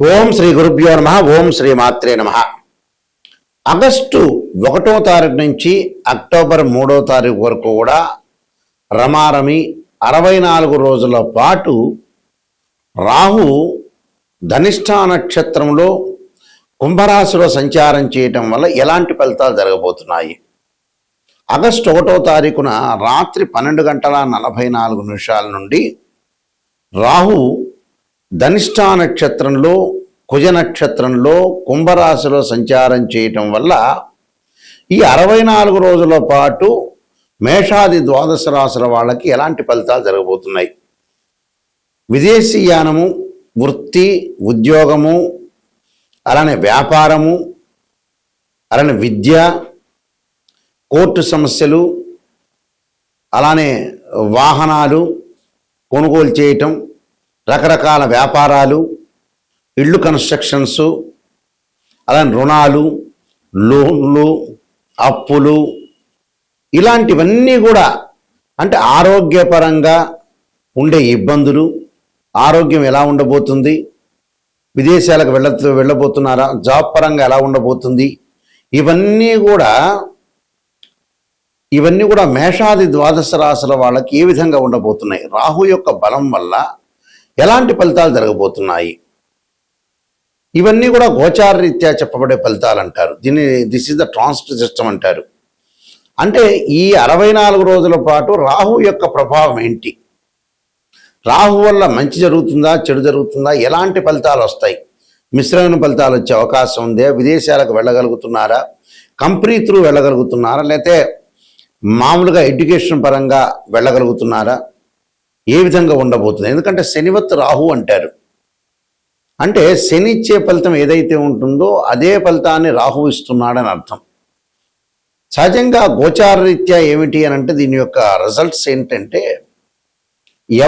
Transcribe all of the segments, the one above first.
ఓం శ్రీ గురుభ్యో నమ. ఓం శ్రీ మాత్రే నమ. ఆగస్టు 1వ తారీఖు నుంచి అక్టోబర్ 3వ తారీఖు వరకు కూడా రమారమి 64 రోజుల పాటు రాహు ధనిష్ఠా నక్షత్రంలో కుంభరాశిలో సంచారం చేయటం వల్ల ఎలాంటి ఫలితాలు జరగబోతున్నాయి? ఆగస్టు 1వ తారీఖున రాత్రి 12:44 నుండి రాహు ధనిష్ఠా నక్షత్రంలో కుజ నక్షత్రంలో కుంభరాశిలో సంచారం చేయటం వల్ల ఈ 64 రోజుల పాటు మేషాది ద్వాదశ రాశుల వాళ్ళకి ఎలాంటి ఫలితాలు జరగబోతున్నాయి? విదేశీయానము, వృత్తి, ఉద్యోగము, అలానే వ్యాపారము, అలానే విద్య, కోర్టు సమస్యలు, అలానే వాహనాలు కొనుగోలు చేయటం, రకరకాల వ్యాపారాలు, ఇళ్ళు కన్స్ట్రక్షన్స్, అలానే రుణాలు, లోన్లు, అప్పులు, ఇలాంటివన్నీ కూడా అంటే ఆరోగ్యపరంగా ఉండే ఇబ్బందులు, ఆరోగ్యం ఎలా ఉండబోతుంది, విదేశాలకు వెళ్ళబోతున్నారా, జాబ్ పరంగా ఎలా ఉండబోతుంది, ఇవన్నీ కూడా మేషాది ద్వాదశ రాశుల వాళ్ళకి ఏ విధంగా ఉండబోతున్నాయి, రాహు యొక్క బలం వల్ల ఎలాంటి ఫలితాలు జరగబోతున్నాయి, ఇవన్నీ కూడా గోచార రీత్యా చెప్పబడే ఫలితాలు అంటారు. This is the transit system అంటారు. అంటే ఈ 64 రోజుల పాటు రాహు యొక్క ప్రభావం ఏంటి, రాహు వల్ల మంచి జరుగుతుందా, చెడు జరుగుతుందా, ఎలాంటి ఫలితాలు వస్తాయి, మిశ్రమైన ఫలితాలు వచ్చే అవకాశం ఉందే, విదేశాలకు వెళ్ళగలుగుతున్నారా, కంపెనీ త్రూ వెళ్ళగలుగుతున్నారా, లేకపోతే మామూలుగా ఎడ్యుకేషన్ పరంగా వెళ్ళగలుగుతున్నారా, ఏ విధంగా ఉండబోతుంది? ఎందుకంటే శనివత్ రాహు అంటారు. అంటే శని ఇచ్చే ఫలితం ఏదైతే ఉంటుందో అదే ఫలితాన్ని రాహు ఇస్తున్నాడని అర్థం. సహజంగా గోచార రీత్యా ఏమిటి అని అంటే దీని యొక్క రిజల్ట్స్ ఏంటంటే,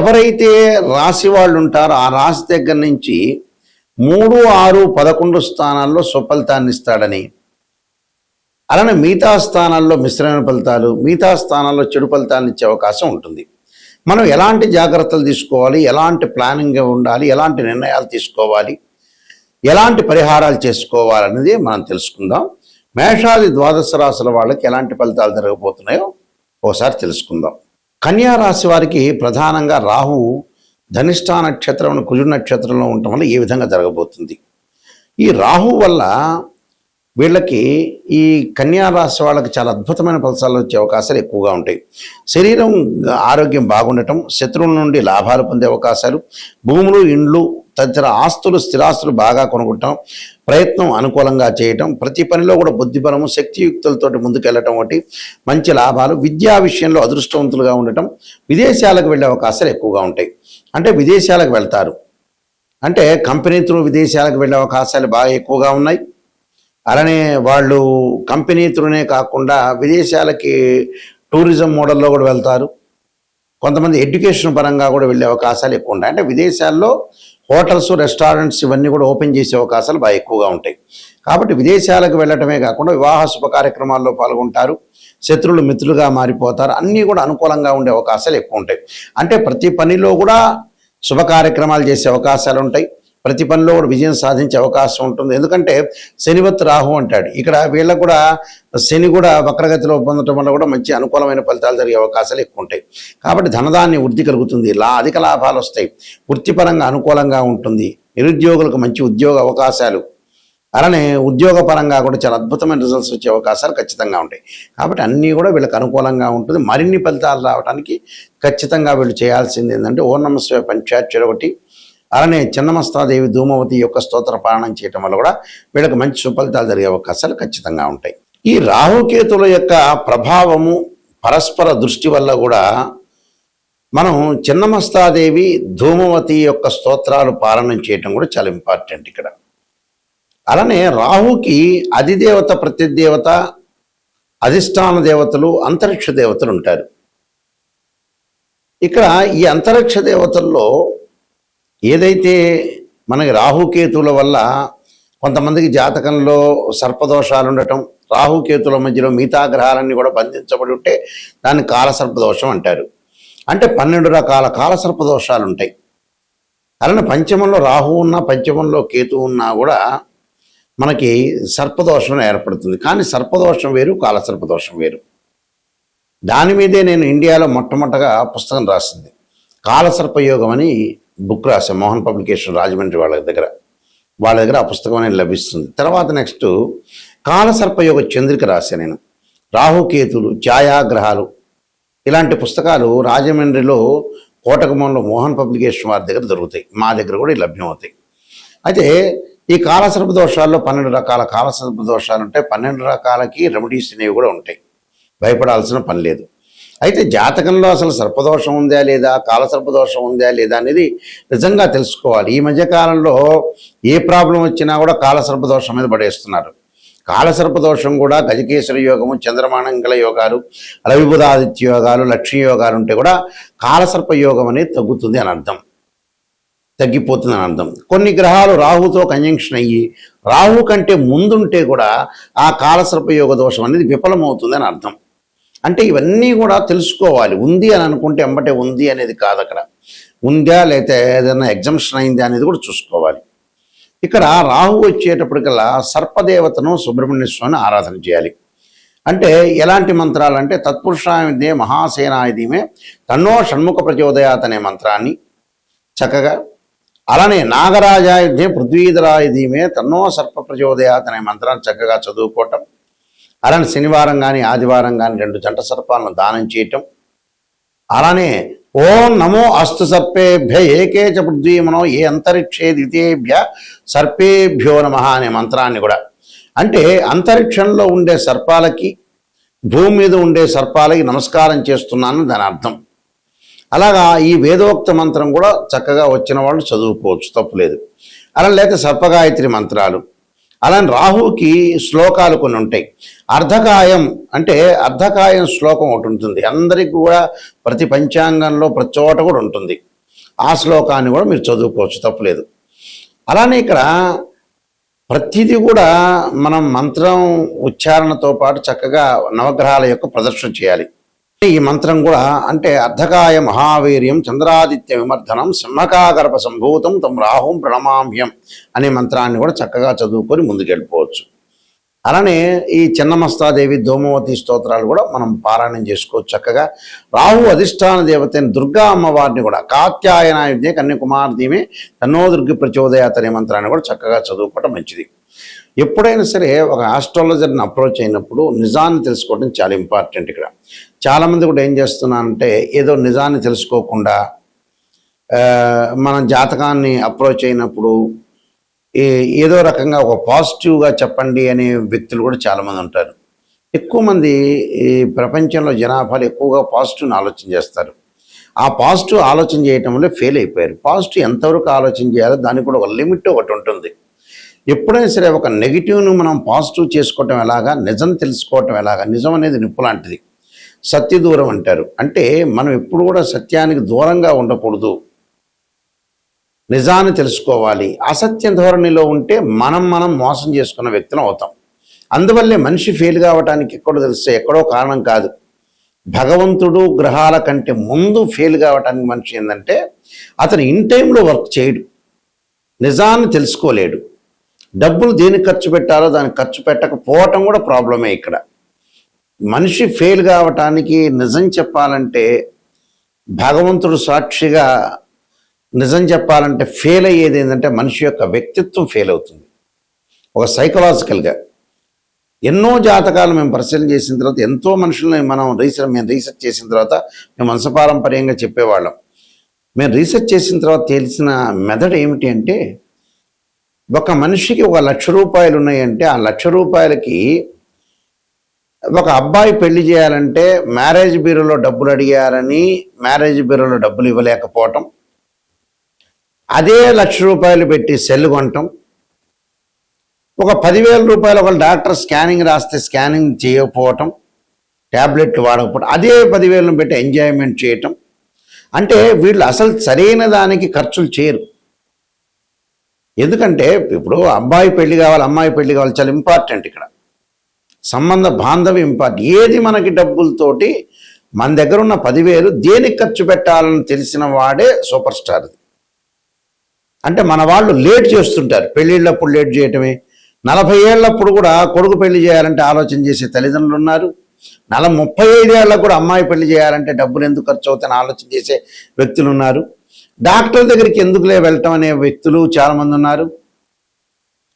ఎవరైతే రాశి వాళ్ళు ఉంటారో ఆ రాశి దగ్గర నుంచి 3, 6, 11 స్థానాల్లో స్వఫలితాన్ని ఇస్తాడని, అలానే మిగతా స్థానాల్లో మిశ్రమైన ఫలితాలు, మిగతా స్థానాల్లో చెడు ఫలితాలను ఇచ్చే అవకాశం ఉంటుంది. మనం ఎలాంటి జాగ్రత్తలు తీసుకోవాలి, ఎలాంటి ప్లానింగ్ ఉండాలి, ఎలాంటి నిర్ణయాలు తీసుకోవాలి, ఎలాంటి పరిహారాలు చేసుకోవాలనేది మనం తెలుసుకుందాం. మేషాది ద్వాదశ రాశుల వాళ్ళకి ఎలాంటి ఫలితాలు జరగబోతున్నాయో ఒకసారి తెలుసుకుందాం. కన్యా రాశి వారికి ప్రధానంగా రాహు ధనిష్ఠా నక్షత్రం కుజుడు నక్షత్రంలో ఉండటం వల్ల ఏ విధంగా జరగబోతుంది? ఈ రాహు వల్ల వీళ్ళకి ఈ కన్యా రాశి వాళ్ళకి చాలా అద్భుతమైన ఫలితాలు వచ్చే అవకాశాలు ఎక్కువగా ఉంటాయి. శరీరం ఆరోగ్యం బాగుండటం, శత్రువుల నుండి లాభాలు పొందే అవకాశాలు, భూములు, ఇండ్లు తదితర ఆస్తులు, స్థిరాస్తులు బాగా కొనుగొట్టడం, ప్రయత్నం అనుకూలంగా చేయటం, ప్రతి పనిలో కూడా బుద్ధిబలము, శక్తియుక్తులతోటి ముందుకెళ్ళటం వంటి మంచి లాభాలు, విద్యా విషయంలో అదృష్టవంతులుగా ఉండటం, విదేశాలకు వెళ్ళే అవకాశాలు ఎక్కువగా ఉంటాయి. అంటే విదేశాలకు వెళ్తారు అంటే కంపెనీ త్రూ విదేశాలకు వెళ్ళే అవకాశాలు బాగా ఎక్కువగా ఉన్నాయి. అలానే వాళ్ళు కంపెనీ త్రూనే కాకుండా విదేశాలకి టూరిజం మోడల్లో కూడా వెళ్తారు. కొంతమంది ఎడ్యుకేషన్ పరంగా కూడా వెళ్ళే అవకాశాలు ఎక్కువ ఉంటాయి. అంటే విదేశాల్లో హోటల్స్, రెస్టారెంట్స్ ఇవన్నీ కూడా ఓపెన్ చేసే అవకాశాలు బాగా ఎక్కువగా ఉంటాయి. కాబట్టి విదేశాలకు వెళ్ళటమే కాకుండా వివాహ శుభ కార్యక్రమాల్లో పాల్గొంటారు, శత్రువులు మిత్రులుగా మారిపోతారు, అన్నీ కూడా అనుకూలంగా ఉండే అవకాశాలు ఎక్కువ ఉంటాయి. అంటే ప్రతి పనిలో కూడా శుభ కార్యక్రమాలు చేసే అవకాశాలు ఉంటాయి, ప్రతి పనిలో కూడా విజయం సాధించే అవకాశం ఉంటుంది. ఎందుకంటే శనివత్ రాహు అంటాడు. ఇక్కడ వీళ్ళకు కూడా శని కూడా వక్రగతిలో పొందడం వల్ల కూడా మంచి అనుకూలమైన ఫలితాలు జరిగే అవకాశాలు ఎక్కువ ఉంటాయి. కాబట్టి ధనధాన్య వృద్ధి కలుగుతుంది, అధిక లాభాలు వస్తాయి, వృత్తిపరంగా అనుకూలంగా ఉంటుంది, నిరుద్యోగులకు మంచి ఉద్యోగ అవకాశాలు, అలానే ఉద్యోగ పరంగా కూడా చాలా అద్భుతమైన రిజల్ట్స్ వచ్చే అవకాశాలు ఖచ్చితంగా ఉంటాయి. కాబట్టి అన్నీ కూడా వీళ్ళకి అనుకూలంగా ఉంటుంది. మరిన్ని ఫలితాలు రావడానికి ఖచ్చితంగా వీళ్ళు చేయాల్సింది ఏంటంటే ఓం నమః శివాయ పంచాక్షరి ఒకటి, అలానే చిన్నమస్తాదేవి ధూమవతి యొక్క స్తోత్ర పారాయణం చేయటం వల్ల కూడా వీళ్ళకి మంచి సుఫలితాలు జరిగే అవకాశాలు ఖచ్చితంగా ఉంటాయి. ఈ రాహుకేతుల యొక్క ప్రభావము, పరస్పర దృష్టి వల్ల కూడా మనం చిన్నమస్తాదేవి ధూమవతి యొక్క స్తోత్రాలు పారాయణం చేయటం కూడా చాలా ఇంపార్టెంట్ ఇక్కడ. అలానే రాహుకి అధిదేవత, ప్రతిదేవత, అధిష్టాన దేవతలు, అంతరిక్ష దేవతలు ఉంటారు. ఇక్కడ ఈ అంతరిక్ష దేవతల్లో ఏదైతే మనకి రాహుకేతుల వల్ల కొంతమందికి జాతకంలో సర్పదోషాలు ఉండటం, రాహుకేతుల మధ్యలో మిగతా గ్రహాలన్నీ కూడా బంధించబడి ఉంటే దాన్ని కాలసర్పదోషం అంటారు. అంటే 12 రకాల కాలసర్పదోషాలు ఉంటాయి. అలానే పంచమంలో రాహు ఉన్నా పంచమంలో కేతు ఉన్నా కూడా మనకి సర్పదోషం ఏర్పడుతుంది. కానీ సర్పదోషం వేరు, కాలసర్పదోషం వేరు. దాని మీదే నేను ఇండియాలో మొట్టమొదటగా పుస్తకం రాసింది. కాలసర్పయోగం అని బుక్ రాశాను మోహన్ పబ్లికేషన్ రాజమండ్రి వాళ్ళ దగ్గర ఆ పుస్తకం అనేది లభిస్తుంది. తర్వాత నెక్స్ట్ కాలసర్పయోగ చంద్రిక రాశాను నేను. రాహుకేతులు, ఛాయాగ్రహాలు ఇలాంటి పుస్తకాలు రాజమండ్రిలో కోటకమంలో మోహన్ పబ్లికేషన్ వారి దగ్గర దొరుకుతాయి. మా దగ్గర కూడా లభ్యమవుతాయి. అయితే ఈ కాలసర్ప దోషాల్లో 12 రకాల కాలసర్ప దోషాలు ఉంటాయి. 12 రకాలకి రెమెడీస్ అనేవి కూడా ఉంటాయి. భయపడాల్సిన పని లేదు. అయితే జాతకంలో అసలు సర్పదోషం ఉందా లేదా, కాలసర్పదోషం ఉందా లేదా అనేది నిజంగా తెలుసుకోవాలి. ఈ మధ్యకాలంలో ఏ ప్రాబ్లం వచ్చినా కూడా కాలసర్పదోషం మీద పడేస్తున్నారు. కాలసర్పదోషం కూడా గజకేశ్వర యోగము, చంద్రమానంగళ యోగాలు, రవిబుధాదిత్య యోగాలు, లక్ష్మీ యోగాలు ఉంటే కూడా కాలసర్ప యోగం అనేది తగ్గుతుంది అని అర్థం, తగ్గిపోతుంది అని అర్థం. కొన్ని గ్రహాలు రాహుతో కంజంక్షన్ అయ్యి రాహు కంటే ముందుంటే కూడా ఆ కాలసర్ప యోగ దోషం అనేది విఫలమవుతుంది అని అర్థం. అంటే ఇవన్నీ కూడా తెలుసుకోవాలి. ఉంది అని అనుకుంటే ఎంబటే ఉంది అనేది కాదు, అక్కడ ఉందా లేకపోతే ఏదైనా ఎగ్జంప్షన్ అయిందా అనేది కూడా చూసుకోవాలి. ఇక్కడ రాహు వచ్చేటప్పటికల్లా సర్పదేవతను సుబ్రహ్మణ్య స్వామిని ఆరాధన చేయాలి. అంటే ఎలాంటి మంత్రాలు అంటే తత్పురుషాయుధే మహాసేనాయుధీమే తన్నో షణ్ముఖ ప్రచోదయాత్ అనే మంత్రాన్ని చక్కగా, అలానే నాగరాజాయుధే పృథ్వీధరాయుధీమే తన్నో సర్ప ప్రచోదయాత్ అనే మంత్రాన్ని చక్కగా చదువుకోవటం. అలానే శనివారం కానీ ఆదివారం కానీ 2 జంట సర్పాలను దానం చేయటం. అలానే ఓం నమో అస్తు సర్పేభ్య ఏకే చ పృథ్వీమనో ఏ అంతరిక్షే ద్వితీయేభ్య సర్పేభ్యో నమః అనే మంత్రాన్ని కూడా, అంటే అంతరిక్షంలో ఉండే సర్పాలకి భూమి మీద ఉండే సర్పాలకి నమస్కారం చేస్తున్నాను దాని అర్థం. అలాగా ఈ వేదోక్త మంత్రం కూడా చక్కగా వచ్చిన వాళ్ళు చదువుకోవచ్చు, తప్పులేదు. అలా లేకపోతే సర్పగాయత్రి మంత్రాలు. అలానే రాహుకి శ్లోకాలు కొన్ని ఉంటాయి. అర్ధకాయం అంటే అర్ధకాయం శ్లోకం ఒకటి ఉంటుంది. అందరికీ కూడా ప్రతి పంచాంగంలో ప్రతి చోట కూడా ఉంటుంది. ఆ శ్లోకాన్ని కూడా మీరు చదువుకోవచ్చు, తప్పులేదు. అలానే ఇక్కడ ప్రతిదీ కూడా మనం మంత్రం ఉచ్చారణతో పాటు చక్కగా నవగ్రహాల యొక్క ప్రదర్శన చేయాలి. ఈ మంత్రం కూడా అంటే అర్ధకాయ మహావీర్యం చంద్రాదిత్య విమర్ధనం సింహకాగర్భ సంభూతం తం రాహుం ప్రణమామ్యం అనే మంత్రాన్ని కూడా చక్కగా చదువుకొని ముందుకెళ్ళిపోవచ్చు. అలానే ఈ చిన్నమస్తాదేవి, దోమవతి స్తోత్రాలు కూడా మనం పారాయణం చేసుకోవచ్చు చక్కగా. రాహు అధిష్టాన దేవతైన దుర్గా అమ్మవారిని కూడా కాత్యాయనాయుధే కన్యాకుమార్దీమే తన్నో దుర్గి ప్రచోదయాత్ అనే మంత్రాన్ని కూడా చక్కగా చదువుకోవటం మంచిది. ఎప్పుడైనా సరే ఒక ఆస్ట్రాలజర్ని అప్రోచ్ అయినప్పుడు నిజాన్ని తెలుసుకోవడం చాలా ఇంపార్టెంట్. ఇక్కడ చాలామంది కూడా ఏం చేస్తున్నారంటే ఏదో నిజాన్ని తెలుసుకోకుండా మన జాతకాన్ని అప్రోచ్ అయినప్పుడు ఏదో రకంగా ఒక పాజిటివ్గా చెప్పండి అనే వ్యక్తులు కూడా చాలామంది ఉంటారు. ఎక్కువ మంది ఈ ప్రపంచంలో జనాభాలు ఎక్కువగా పాజిటివ్ని ఆలోచన చేస్తారు. ఆ పాజిటివ్ ఆలోచన చేయటం వల్ల ఫెయిల్ అయిపోయారు. పాజిటివ్ ఎంతవరకు ఆలోచన చేయాలో దానికి కూడా ఒక లిమిట్ ఒకటి ఉంటుంది. ఎప్పుడైనా సరే ఒక నెగిటివ్ను మనం పాజిటివ్ చేసుకోవటం ఎలాగా, నిజం తెలుసుకోవటం ఎలాగా. నిజం అనేది నిప్పు లాంటిది, సత్య దూరం అంటారు. అంటే మనం ఎప్పుడు కూడా సత్యానికి దూరంగా ఉండకూడదు, నిజాన్ని తెలుసుకోవాలి. అసత్య ధోరణిలో ఉంటే మనం మోసం చేసుకున్న వ్యక్తులం అవుతాం. అందువల్లే మనిషి ఫెయిల్ కావడానికి ఎక్కడో తెలిస్తే ఎక్కడో కారణం కాదు. భగవంతుడు గ్రహాల కంటే ముందు ఫెయిల్ కావటానికి మనిషి ఏంటంటే అతను ఇన్ టైంలో వర్క్ చేయడు, నిజాన్ని తెలుసుకోలేడు. డబ్బులు దేనికి ఖర్చు పెట్టాలో దానికి ఖర్చు పెట్టకపోవటం కూడా ప్రాబ్లమే. ఇక్కడ మనిషి ఫెయిల్ కావటానికి నిజం చెప్పాలంటే భగవంతుడు సాక్షిగా నిజం చెప్పాలంటే ఫెయిల్ అయ్యేది ఏంటంటే మనిషి యొక్క వ్యక్తిత్వం ఫెయిల్ అవుతుంది. ఒక సైకలాజికల్గా ఎన్నో జాతకాలు మేము పరిశీలన చేసిన తర్వాత ఎంతో మనుషుల్ని మేము రీసెర్చ్ చేసిన తర్వాత మేము వంశపారంపర్యంగా చెప్పేవాళ్ళం. మేము రీసెర్చ్ చేసిన తర్వాత తెలిసిన మెథడ్ ఏమిటి అంటే ఒక మనిషికి 1,00,000 రూపాయలు ఉన్నాయంటే ఆ 1,00,000 రూపాయలకి ఒక అబ్బాయి పెళ్లి చేయాలంటే మ్యారేజ్ బ్యూరోలో డబ్బులు అడిగారని మ్యారేజ్ బ్యూరోలో డబ్బులు ఇవ్వలేకపోవటం, అదే 1,00,000 రూపాయలు పెట్టి సెల్ కొనటం, ఒక 10,000 రూపాయలు ఒక డాక్టర్ స్కానింగ్ రాస్తే స్కానింగ్ చేయకపోవటం, ట్యాబ్లెట్లు వాడకపోవటం, అదే 10,000 పెట్టి ఎంజాయ్మెంట్ చేయటం. అంటే వీళ్ళు అసలు సరైన దానికి ఖర్చులు చేయరు. ఎందుకంటే ఇప్పుడు అబ్బాయి పెళ్లి కావాలి, అమ్మాయి పెళ్లి కావాలి, చాలా ఇంపార్టెంట్. ఇక్కడ సంబంధ బాంధవ్యం ఇంపార్టెంట్. ఏది మనకి డబ్బులతోటి మన దగ్గర ఉన్న 10,000 దేనికి ఖర్చు పెట్టాలని తెలిసిన వాడే సూపర్ స్టార్. అంటే మన వాళ్ళు లేట్ చేస్తుంటారు, పెళ్ళిళ్ళప్పుడు లేట్ చేయటమే. 40 ఏళ్ళప్పుడు కూడా కొడుకు పెళ్లి చేయాలంటే ఆలోచన చేసే తల్లిదండ్రులు ఉన్నారు. 35 ఏళ్ళకు కూడా అమ్మాయి పెళ్లి చేయాలంటే డబ్బులు ఎందుకు ఖర్చు అవుతాయని ఆలోచన చేసే వ్యక్తులు ఉన్నారు. డాక్టర్ దగ్గరికి ఎందుకులే వెళ్ళటం అనే వ్యక్తులు చాలామంది ఉన్నారు.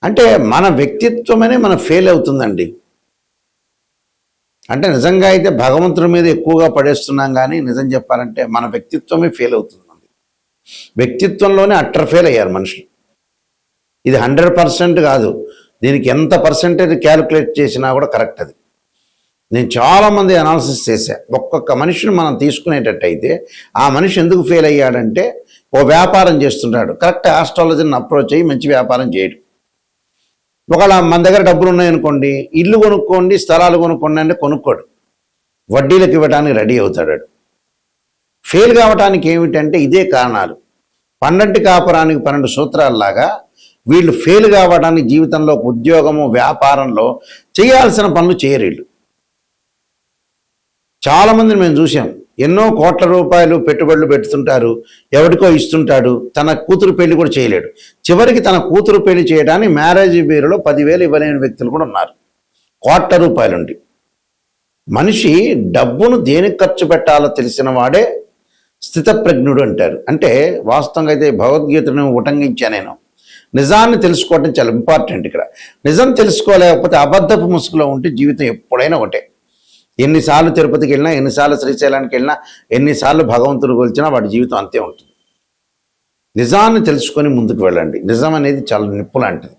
అంటే మన వ్యక్తిత్వమనే మనం ఫెయిల్ అవుతుందండి. అంటే నిజంగా అయితే భగవంతుడి మీద ఎక్కువగా పడేస్తున్నాం, కానీ నిజం చెప్పాలంటే మన వ్యక్తిత్వమే ఫెయిల్ అవుతుంది. వ్యక్తిత్వంలోనే అట్టర్ ఫెయిల్ అయ్యారు మనుషులు. ఇది 100% కాదు, దీనికి ఎంత పర్సెంటేజ్ క్యాలిక్యులేట్ చేసినా కూడా కరెక్ట్. అది నేను చాలామంది అనాలిసిస్ చేశా. ఒక్కొక్క మనిషిని మనం తీసుకునేటట్టయితే ఆ మనిషి ఎందుకు ఫెయిల్ అయ్యాడంటే, ఓ వ్యాపారం చేస్తుంటాడు, కరెక్ట్ ఆస్ట్రాలజీని అప్రోచ్ అయ్యి మంచి వ్యాపారం చేయడు. ఒకవేళ మన దగ్గర డబ్బులు ఉన్నాయనుకోండి, ఇల్లు కొనుక్కోండి, స్థలాలు కొనుక్కోండి అంటే కొనుక్కోడు, వడ్డీలకు ఇవ్వడానికి రెడీ అవుతాడు. ఫెయిల్ కావటానికి ఏమిటంటే ఇదే కారణాలు. 12 కాపురానికి 12 సూత్రాలలాగా వీళ్ళు ఫెయిల్ కావడానికి జీవితంలో ఉద్యోగము, వ్యాపారంలో చేయాల్సిన పనులు చేయరు వీళ్ళు. చాలామందిని మేము చూసాం, ఎన్నో కోట్ల రూపాయలు పెట్టుబడులు పెడుతుంటారు, ఎవరికో ఇస్తుంటాడు, తన కూతురు పెళ్లి కూడా చేయలేడు. చివరికి తన కూతురు పెళ్లి చేయడానికి మ్యారేజ్ బ్యూరోలో 10,000 ఇవ్వలేని వ్యక్తులు కూడా ఉన్నారు. కోట్ల రూపాయలుండి. మనిషి డబ్బును దేనికి ఖర్చు పెట్టాలో తెలిసిన వాడే స్థితప్రజ్ఞుడు అంటారు. అంటే వాస్తవంగా అయితే భగవద్గీతను ఉటంకించా నేను. నిజాన్ని తెలుసుకోవటం చాలా ఇంపార్టెంట్. ఇక్కడ నిజం తెలుసుకోలేకపోతే అబద్ధపు ముసుగులో ఉంటే జీవితం ఎప్పుడైనా ఒకటే. ఎన్నిసార్లు తిరుపతికి వెళ్ళినా, ఎన్నిసార్లు శ్రీశైలానికి వెళ్ళినా, ఎన్నిసార్లు భగవంతుడు కొలిచినా వాడి జీవితం అంతే ఉంటుంది. నిజాన్ని తెలుసుకొని ముందుకు వెళ్ళండి. నిజం అనేది చాలా నిప్పు లాంటిది.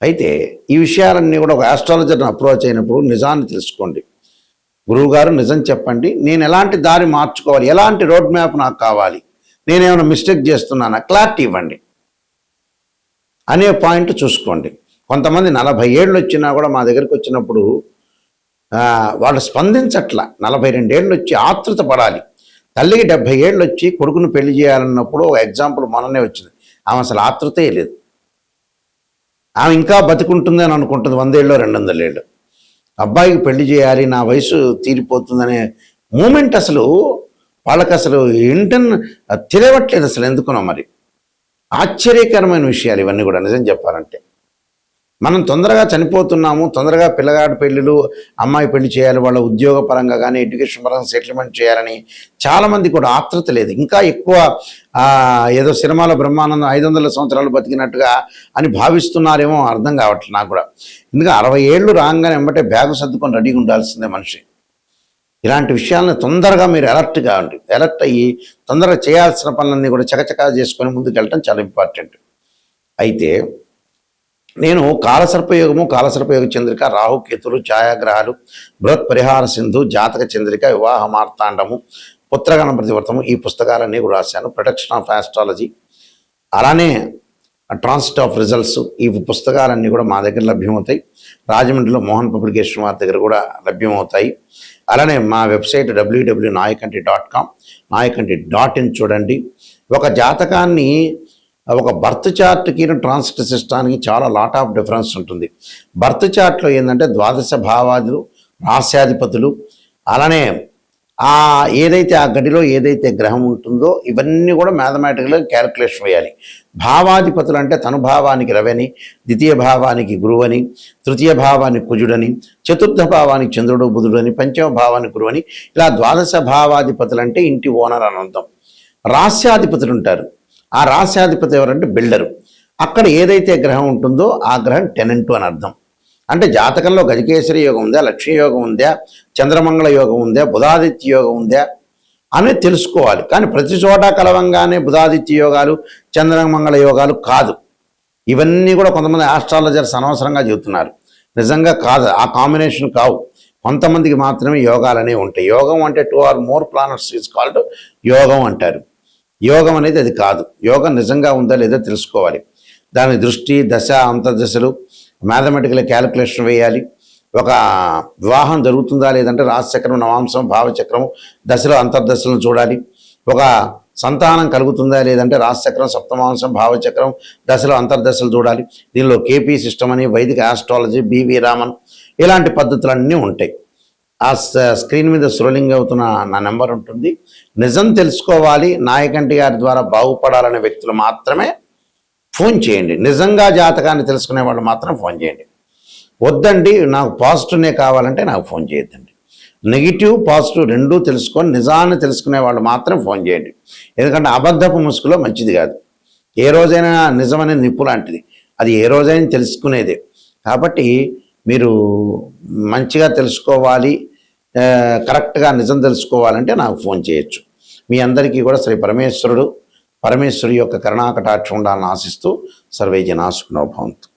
అయితే ఈ విషయాలన్నీ కూడా ఒక ఆస్ట్రాలజర్ని అప్రోచ్ అయినప్పుడు నిజాన్ని తెలుసుకోండి. గురువుగారు నిజం చెప్పండి, నేను ఎలాంటి దారి మార్చుకోవాలి, ఎలాంటి రోడ్ మ్యాప్ నాకు కావాలి, నేనేమైనా మిస్టేక్ చేస్తున్నానా, క్లారిటీ ఇవ్వండి అనే పాయింట్ చూసుకోండి. కొంతమంది 40 ఏళ్ళు వచ్చినా కూడా మా దగ్గరికి వచ్చినప్పుడు వాళ్ళు స్పందించట్ల. 42 ఏళ్ళు వచ్చి ఆతృత పడాలి. తల్లికి 70 ఏళ్ళు వచ్చి కొడుకును పెళ్లి చేయాలన్నప్పుడు ఒక ఎగ్జాంపుల్ మొన్ననే వచ్చింది. ఆమె అసలు ఆతృతే లేదు. ఆమె ఇంకా బతుకుంటుంది అని అనుకుంటుంది 100 ఏళ్ళు 200 ఏళ్ళు. అబ్బాయికి పెళ్లి చేయాలి, నా వయసు తీరిపోతుందనే మూమెంట్ అసలు వాళ్ళకి అసలు ఏంటని తెలియట్లేదు అసలు. ఎందుకునో మరి ఆశ్చర్యకరమైన విషయాలు ఇవన్నీ కూడా. నిజం చెప్పాలంటే మనం తొందరగా చనిపోతున్నాము, తొందరగా పిల్లగాడి పెళ్ళిళ్ళు, అమ్మాయి పెళ్లి చేయాలి, వాళ్ళ ఉద్యోగ పరంగా కానీ ఎడ్యుకేషన్ పరంగా సెటిల్మెంట్ చేయాలని చాలామంది కూడా ఆతృత లేదు. ఇంకా ఎక్కువ ఏదో సినిమాలో బ్రహ్మానందం 500 సంవత్సరాలు బతికినట్టుగా అని భావిస్తున్నారేమో అర్థం కావట్లేదు నాకు కూడా. ఎందుకంటే 60 ఏళ్ళు రాగానే వెంబటే బ్యాగు సర్దుకొని రెడీగా ఉండాల్సిందే మనిషి. ఇలాంటి విషయాలను తొందరగా మీరు అలర్ట్ కావండి. అలర్ట్ అయ్యి తొందరగా చేయాల్సిన పనులన్నీ కూడా చకచకా చేసుకొని ముందుకు వెళ్ళటం చాలా ఇంపార్టెంట్. అయితే నేను కాలసర్పయోగము, కాలసర్పయోగ చంద్రిక, రాహుకేతులు, ఛాయాగ్రహాలు, బృహత్ పరిహార సింధు, జాతక చంద్రిక, వివాహ మార్తాండము, పుత్రగణపతి వ్రతము, ఈ పుస్తకాలన్నీ కూడా రాశాను. ప్రొటెక్షన్ ఆఫ్ ఆస్ట్రాలజీ, అలానే ట్రాన్సిట్ ఆఫ్ రిజల్ట్స్, ఈ పుస్తకాలన్నీ కూడా మా దగ్గర లభ్యమవుతాయి. రాజమండ్రిలో మోహన్ పబ్లికేషన్ వారి దగ్గర కూడా లభ్యమవుతాయి. అలానే మా వెబ్సైట్ www.nayakanti.com, nayakanti.in చూడండి. ఒక జాతకాన్ని ఒక బర్త్ చార్ట్కి ట్రాన్సిట్ సిస్టానికి చాలా లాట్ ఆఫ్ డిఫరెన్స్ ఉంటుంది. బర్త్ చార్ట్లో ఏంటంటే 12 భావాదులు, రాస్యాధిపతులు, అలానే ఏదైతే ఆ గడిలో ఏదైతే గ్రహం ఉంటుందో ఇవన్నీ కూడా మ్యాథమెటికల్గా క్యాలిక్యులేషన్ వేయాలి. భావాధిపతులు అంటే తనుభావానికి రవని, ద్వితీయ భావానికి గురువని, తృతీయ భావానికి కుజుడని, చతుర్థ భావానికి చంద్రుడు బుధుడని, పంచమ భావానికి గురువని, ఇలా 12 భావాధిపతులు అంటే ఇంటి ఓనర్ అని అర్థం. రాస్యాధిపతులు ఉంటారు. ఆ రాస్యాధిపతి ఎవరంటే బిల్డరు. అక్కడ ఏదైతే గ్రహం ఉంటుందో ఆ గ్రహం టెనెంటు అని అర్థం. అంటే జాతకంలో గజకేసరి యోగం ఉందా, లక్ష్మీ యోగం ఉందా, చంద్రమంగళ యోగం ఉందా, బుధాదిత్య యోగం ఉందా అనేది తెలుసుకోవాలి. కానీ ప్రతి చోట కలవంగానే బుధాదిత్య యోగాలు, చంద్రమంగళ యోగాలు కాదు. ఇవన్నీ కూడా కొంతమంది ఆస్ట్రాలజర్స్ అనవసరంగా చెబుతున్నారు. నిజంగా కాదు, ఆ కాంబినేషన్ కావు. కొంతమందికి మాత్రమే యోగాలు అనేవి ఉంటాయి. యోగం అంటే 2 or more planets is called యోగం అంటారు. యోగం అనేది అది కాదు. యోగం నిజంగా ఉందా లేదా తెలుసుకోవాలి. దాని దృష్టి, దశ, అంతర్దశలు మ్యాథమెటికల్ క్యాలిక్యులేషన్ వేయాలి. ఒక వివాహం జరుగుతుందా లేదంటే రాశిచక్రం, నవాంశం, భావచక్రం, దశలు, అంతర్దశలను చూడాలి. ఒక సంతానం కలుగుతుందా లేదంటే రాశిచక్రం, సప్తమాంశం, భావచక్రం, దశలు, అంతర్దశలు చూడాలి. దీనిలో కేపీ సిస్టమ్ అని, వైదిక ఆస్ట్రాలజీ, బివి రామన్, ఇలాంటి పద్ధతులన్నీ ఉంటాయి. ఆ స్క్రీన్ మీద స్క్రోలింగ్ అవుతున్న నా నెంబర్ ఉంటుంది. నిజం తెలుసుకోవాలి, నాయకంటి గారి ద్వారా బాగుపడాలనే వ్యక్తులు మాత్రమే ఫోన్ చేయండి. నిజంగా జాతకాన్ని తెలుసుకునే వాళ్ళు మాత్రం ఫోన్ చేయండి. వద్దండి నాకు పాజిటివ్నే కావాలంటే నాకు ఫోన్ చేయొద్దండి. నెగిటివ్ పాజిటివ్ రెండూ తెలుసుకొని నిజాన్ని తెలుసుకునే వాళ్ళు మాత్రం ఫోన్ చేయండి. ఎందుకంటే అబద్ధపు ముసుగులో మంచిది కాదు. ఏ రోజైనా నిజమనే నిప్పు లాంటిది, అది ఏ రోజైనా తెలుసుకునేదే. కాబట్టి మీరు మంచిగా తెలుసుకోవాలి, కరెక్ట్గా నిజం తెలుసుకోవాలంటే నాకు ఫోన్ చేయొచ్చు. మీ అందరికీ కూడా శ్రీ పరమేశ్వరుడి యొక్క కరుణాకటాక్షం ఉండాలని ఆశిస్తూ సర్వే జనా సుఖినో భవంతు.